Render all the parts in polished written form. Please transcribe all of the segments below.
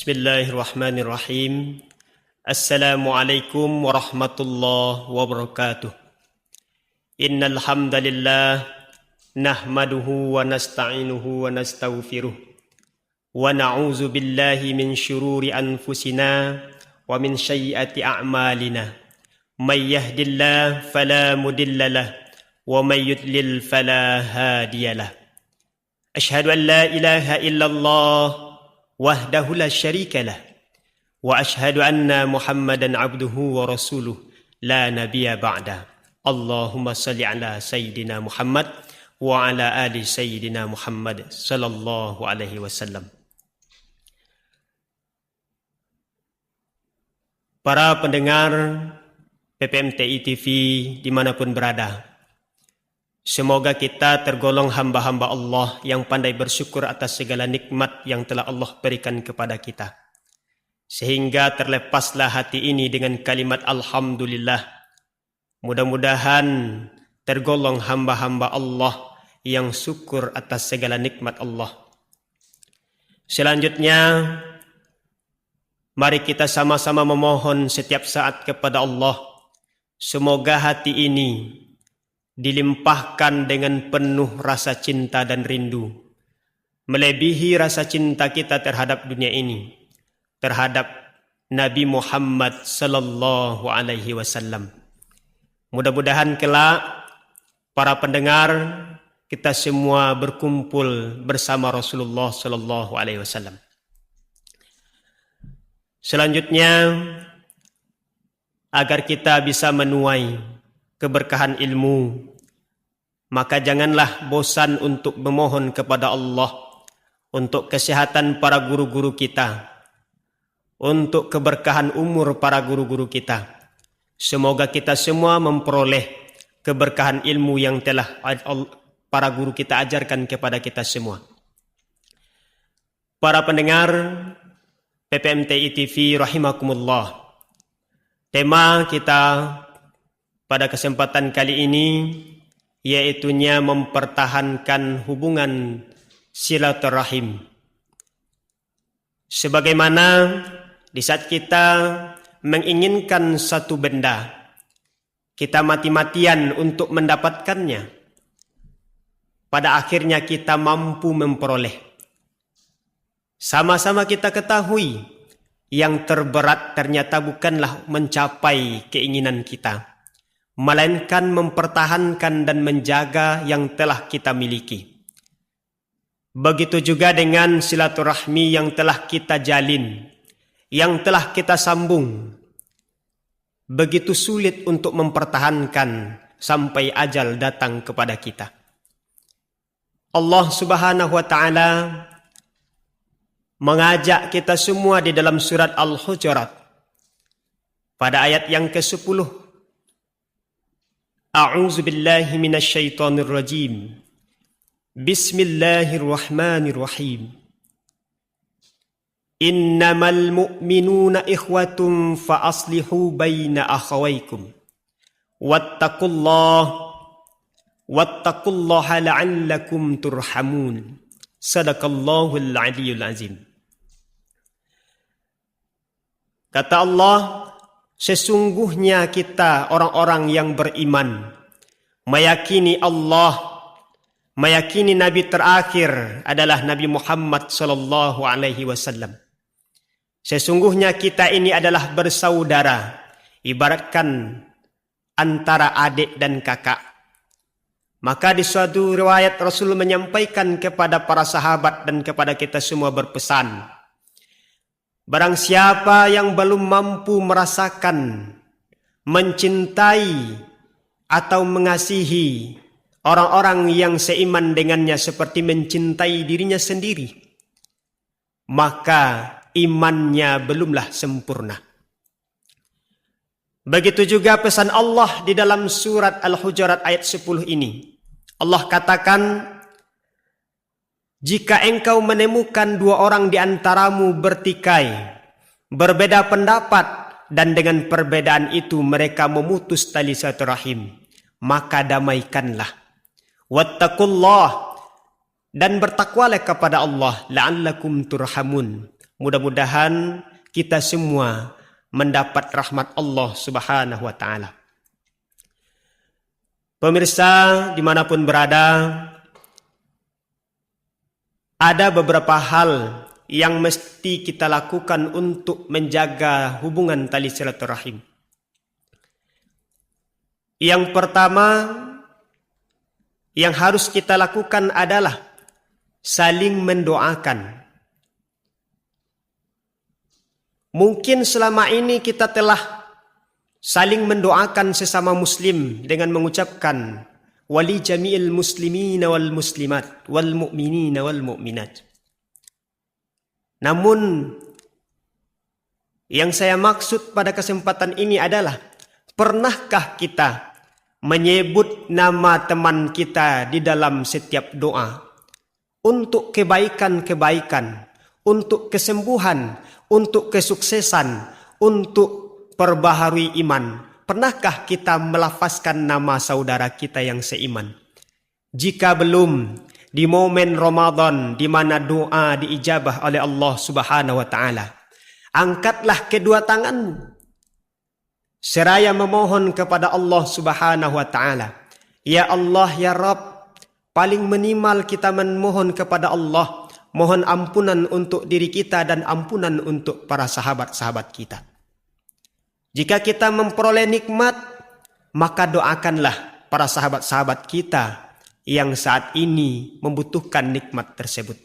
Bismillahirrahmanirrahim. Assalamualaikum warahmatullahi wabarakatuh. Innal hamdalillah nahmaduhu wa nasta'inuhu wa nastaghfiruh wa na'udzu billahi min syururi anfusina wa min sayyiati a'malina. May yahdihillahu fala mudilla lahu wa may yudlil fala hadiyalah. Asyhadu an la ilaha illallah wahdahu la syarika lah wa ashhadu anna Muhammadan abduhu wa rasuluh la nabiyya ba'da. Allahumma salli ala sayyidina Muhammad wa ala ali sayyidina Muhammad sallallahu alaihi wasallam. Para pendengar PPMTI TV dimanapun berada, semoga kita tergolong hamba-hamba Allah yang pandai bersyukur atas segala nikmat yang telah Allah berikan kepada kita. Sehingga terlepaslah hati ini dengan kalimat Alhamdulillah. Mudah-mudahan tergolong hamba-hamba Allah yang syukur atas segala nikmat Allah. Selanjutnya, mari kita sama-sama memohon setiap saat kepada Allah. Semoga hati ini dilimpahkan dengan penuh rasa cinta dan rindu, melebihi rasa cinta kita terhadap dunia ini, terhadap Nabi Muhammad sallallahu alaihi wasallam. Mudah-mudahan kelak para pendengar kita semua berkumpul bersama Rasulullah sallallahu alaihi wasallam. Selanjutnya, agar kita bisa menuai keberkahan ilmu, maka janganlah bosan untuk memohon kepada Allah untuk kesehatan para guru-guru kita, untuk keberkahan umur para guru-guru kita. Semoga kita semua memperoleh keberkahan ilmu yang telah para guru kita ajarkan kepada kita semua. Para pendengar PPMTI TV rahimakumullah, tema kita pada kesempatan kali ini yaitunya mempertahankan hubungan silaturahim. Sebagaimana di saat kita menginginkan satu benda, kita mati-matian untuk mendapatkannya, pada akhirnya kita mampu memperoleh. Sama-sama kita ketahui yang terberat ternyata bukanlah mencapai keinginan kita, melainkan mempertahankan dan menjaga yang telah kita miliki. Begitu juga dengan silaturahmi yang telah kita jalin, yang telah kita sambung. Begitu sulit untuk mempertahankan sampai ajal datang kepada kita. Allah Subhanahu wa taala mengajak kita semua di dalam surat Al-Hujurat pada ayat yang ke-10. A'udzu billahi minasyaitonir rajim. Bismillahirrahmanirrahim. Innamal mu'minuna ikhwatum fa aslihu baina akhawaykum. Wattaqullaha la'allakum turhamun. Sadaqallahul aliyyul azim. Kata Allah, sesungguhnya kita orang-orang yang beriman, meyakini Allah, meyakini Nabi terakhir adalah Nabi Muhammad sallallahu alaihi wasallam. Sesungguhnya kita ini adalah bersaudara, ibaratkan antara adik dan kakak. Maka di suatu riwayat Rasul menyampaikan kepada para sahabat dan kepada kita semua berpesan, barang siapa yang belum mampu merasakan, mencintai atau mengasihi orang-orang yang seiman dengannya seperti mencintai dirinya sendiri, maka imannya belumlah sempurna. Begitu juga pesan Allah di dalam surat Al-Hujurat ayat 10 ini. Allah katakan, jika engkau menemukan dua orang di antaramu bertikai, berbeda pendapat, dan dengan perbedaan itu mereka memutus tali silaturahim, maka damaikanlah. Wattaqullah, dan bertakwalah kepada Allah, la'allakum turhamun. Mudah-mudahan kita semua mendapat rahmat Allah Subhanahu wa ta'ala. Pemirsa dimanapun berada, ada beberapa hal yang mesti kita lakukan untuk menjaga hubungan tali silaturahim. Yang pertama yang harus kita lakukan adalah saling mendoakan. Mungkin selama ini kita telah saling mendoakan sesama muslim dengan mengucapkan wali jami'il muslimina wal muslimat wal mu'minina wal mu'minat. Namun yang saya maksud pada kesempatan ini adalah, pernahkah kita menyebut nama teman kita di dalam setiap doa untuk kebaikan-kebaikan, untuk kesembuhan, untuk kesuksesan, untuk perbaharui iman? Pernahkah kita melafazkan nama saudara kita yang seiman? Jika belum, di momen Ramadan di mana doa diijabah oleh Allah Subhanahu wa taala, angkatlah kedua tanganmu seraya memohon kepada Allah Subhanahu wa taala. Ya Allah, ya Rabb, paling minimal kita memohon kepada Allah, mohon ampunan untuk diri kita dan ampunan untuk para sahabat-sahabat kita. Jika kita memperoleh nikmat, maka doakanlah para sahabat-sahabat kita yang saat ini membutuhkan nikmat tersebut.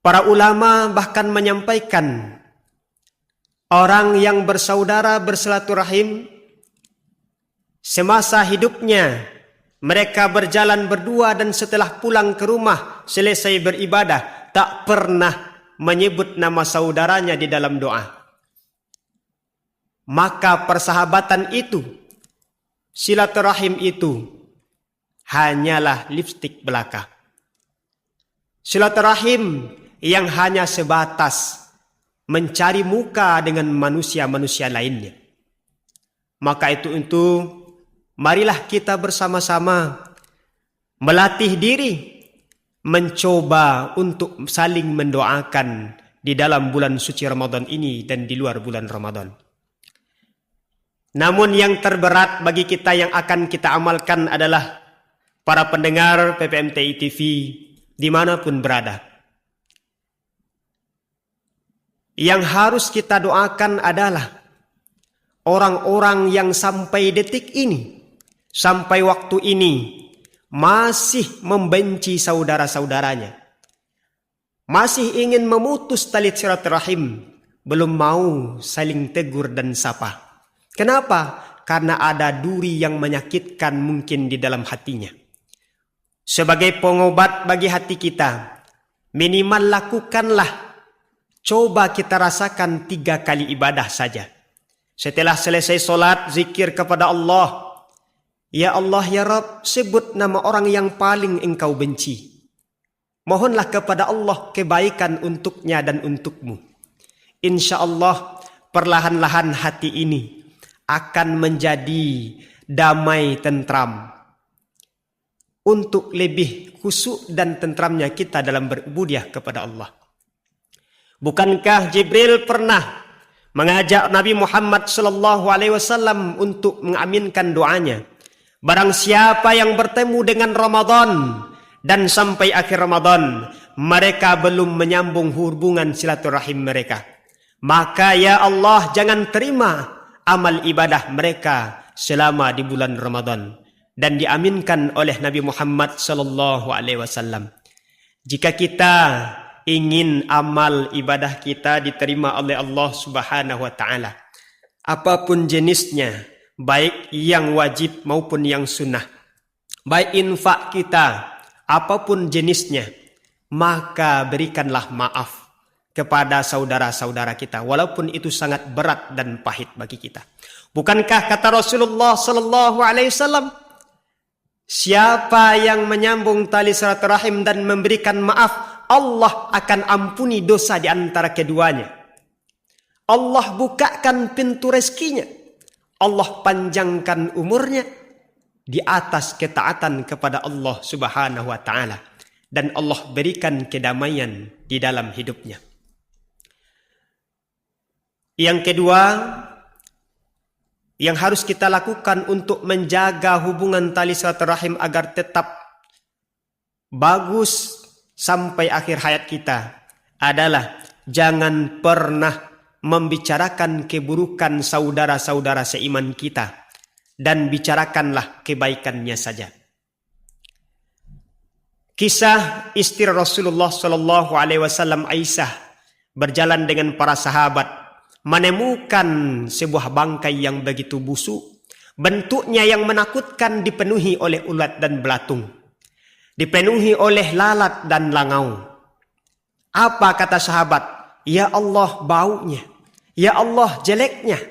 Para ulama bahkan menyampaikan, orang yang bersaudara bersilaturahim semasa hidupnya, mereka berjalan berdua dan setelah pulang ke rumah selesai beribadah, tak pernah menyebut nama saudaranya di dalam doa. Maka persahabatan itu, silaturahim itu hanyalah lipstik belaka. Silaturahim yang hanya sebatas mencari muka dengan manusia-manusia lainnya. Maka itu marilah kita bersama-sama melatih diri, mencoba untuk saling mendoakan di dalam bulan suci Ramadan ini dan di luar bulan Ramadan. Namun yang terberat bagi kita yang akan kita amalkan adalah para pendengar PPMTI TV dimanapun berada. Yang harus kita doakan adalah orang-orang yang sampai detik ini, sampai waktu ini masih membenci saudara-saudaranya, masih ingin memutus tali silaturahim, belum mau saling tegur dan sapa. Kenapa? Karena ada duri yang menyakitkan mungkin di dalam hatinya. Sebagai pengobat bagi hati kita, minimal lakukanlah, coba kita rasakan 3 kali ibadah saja. Setelah selesai solat, zikir kepada Allah. Ya Allah, ya Rabb, sebut nama orang yang paling engkau benci. Mohonlah kepada Allah kebaikan untuknya dan untukmu. Insya Allah, perlahan-lahan hati ini akan menjadi damai tentram. Untuk lebih khusyuk dan tentramnya kita dalam beribadah kepada Allah. Bukankah Jibril pernah mengajak Nabi Muhammad SAW untuk mengaminkan doanya? Barang siapa yang bertemu dengan Ramadan dan sampai akhir Ramadan, mereka belum menyambung hubungan silaturahim mereka, maka ya Allah, jangan terima amal ibadah mereka selama di bulan Ramadan. Dan diaminkan oleh Nabi Muhammad SAW. Jika kita ingin amal ibadah kita diterima oleh Allah Subhanahu wa taala, apapun jenisnya, baik yang wajib maupun yang sunnah, baik infak kita apapun jenisnya, maka berikanlah maaf kepada saudara-saudara kita, walaupun itu sangat berat dan pahit bagi kita. Bukankah kata Rasulullah sallallahu alaihi wasallam, siapa yang menyambung tali silaturahim dan memberikan maaf, Allah akan ampuni dosa di antara keduanya. Allah bukakan pintu rezekinya. Allah panjangkan umurnya di atas ketaatan kepada Allah Subhanahu wa taala, dan Allah berikan kedamaian di dalam hidupnya. Yang kedua yang harus kita lakukan untuk menjaga hubungan tali silaturahim agar tetap bagus sampai akhir hayat kita adalah jangan pernah membicarakan keburukan saudara-saudara seiman kita, dan bicarakanlah kebaikannya saja. Kisah istri Rasulullah sallallahu alaihi wasallam Aisyah berjalan dengan para sahabat menemukan sebuah bangkai yang begitu busuk, bentuknya yang menakutkan, dipenuhi oleh ulat dan belatung, dipenuhi oleh lalat dan langau. Apa kata sahabat? Ya Allah, baunya. Ya Allah, jeleknya.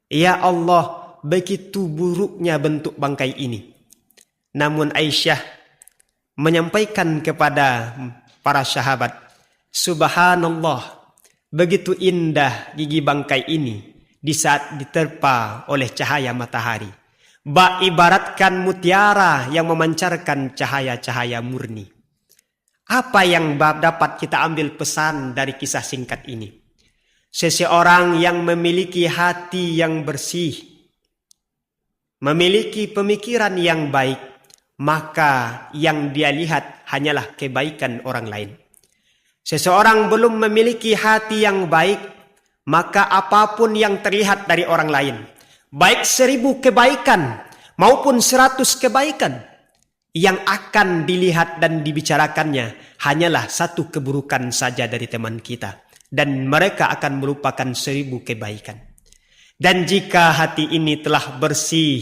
Ya Allah, begitu buruknya bentuk bangkai ini. Namun Aisyah menyampaikan kepada para sahabat, subhanallah, begitu indah gigi bangkai ini di saat diterpa oleh cahaya matahari. Ibaratkan mutiara yang memancarkan cahaya-cahaya murni. Apa yang dapat kita ambil pesan dari kisah singkat ini? Seseorang yang memiliki hati yang bersih, memiliki pemikiran yang baik, maka yang dia lihat hanyalah kebaikan orang lain. Seseorang belum memiliki hati yang baik, maka apapun yang terlihat dari orang lain, baik 1000 kebaikan maupun 100 kebaikan, yang akan dilihat dan dibicarakannya hanyalah satu keburukan saja dari teman kita, dan mereka akan melupakan 1000 kebaikan. Dan jika hati ini telah bersih,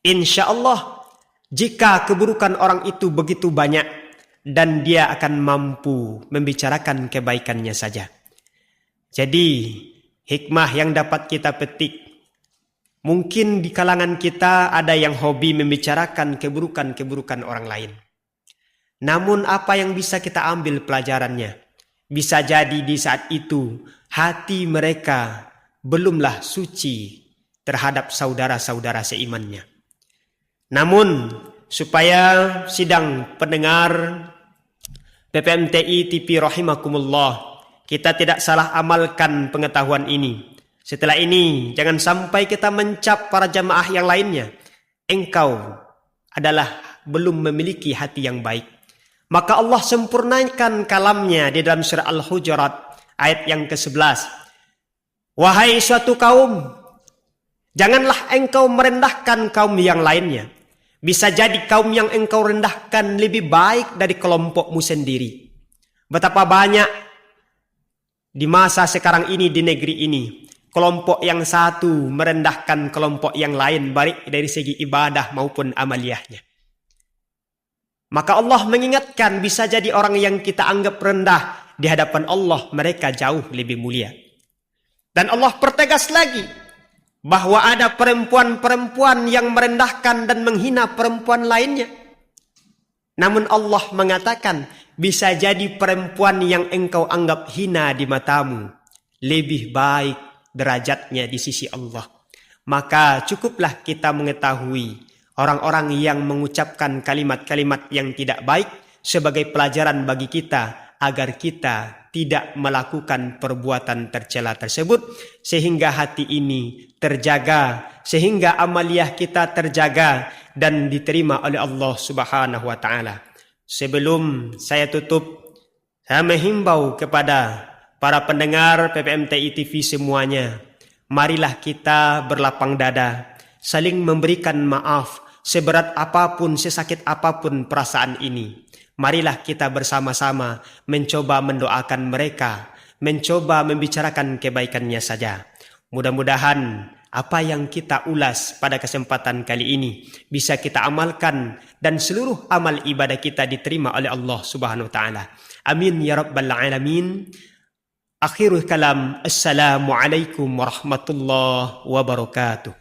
insya Allah jika keburukan orang itu begitu banyak, dan dia akan mampu membicarakan kebaikannya saja. Jadi hikmah yang dapat kita petik, mungkin di kalangan kita ada yang hobi membicarakan keburukan-keburukan orang lain. Namun apa yang bisa kita ambil pelajarannya? Bisa jadi di saat itu hati mereka belumlah suci terhadap saudara-saudara seimannya. Namun supaya sidang pendengar PPMTI TV rahimakumullah, kita tidak salah amalkan pengetahuan ini. Setelah ini, jangan sampai kita mencap para jamaah yang lainnya, engkau adalah belum memiliki hati yang baik. Maka Allah sempurnakan kalamnya di dalam surah Al-Hujurat ayat yang ke-11. Wahai suatu kaum, janganlah engkau merendahkan kaum yang lainnya. Bisa jadi kaum yang engkau rendahkan lebih baik dari kelompokmu sendiri. Betapa banyak di masa sekarang ini di negeri ini, kelompok yang satu merendahkan kelompok yang lain, baik dari segi ibadah maupun amaliyahnya. Maka Allah mengingatkan, bisa jadi orang yang kita anggap rendah, di hadapan Allah mereka jauh lebih mulia. Dan Allah pertegas lagi, bahwa ada perempuan-perempuan yang merendahkan dan menghina perempuan lainnya. Namun Allah mengatakan, bisa jadi perempuan yang engkau anggap hina di matamu lebih baik derajatnya di sisi Allah. Maka cukuplah kita mengetahui orang-orang yang mengucapkan kalimat-kalimat yang tidak baik sebagai pelajaran bagi kita, agar kita tidak melakukan perbuatan tercela tersebut, sehingga hati ini terjaga, sehingga amaliyah kita terjaga dan diterima oleh Allah Subhanahu wa taala. Sebelum saya tutup, saya menghimbau kepada para pendengar PPMTI TV semuanya, marilah kita berlapang dada, saling memberikan maaf, seberat apapun, sesakit apapun perasaan ini. Marilah kita bersama-sama mencoba mendoakan mereka, mencoba membicarakan kebaikannya saja. Mudah-mudahan apa yang kita ulas pada kesempatan kali ini bisa kita amalkan dan seluruh amal ibadah kita diterima oleh Allah Subhanahu wa taala. Amin ya rabbal alamin. Akhirul kalam. Assalamualaikum warahmatullahi wabarakatuh.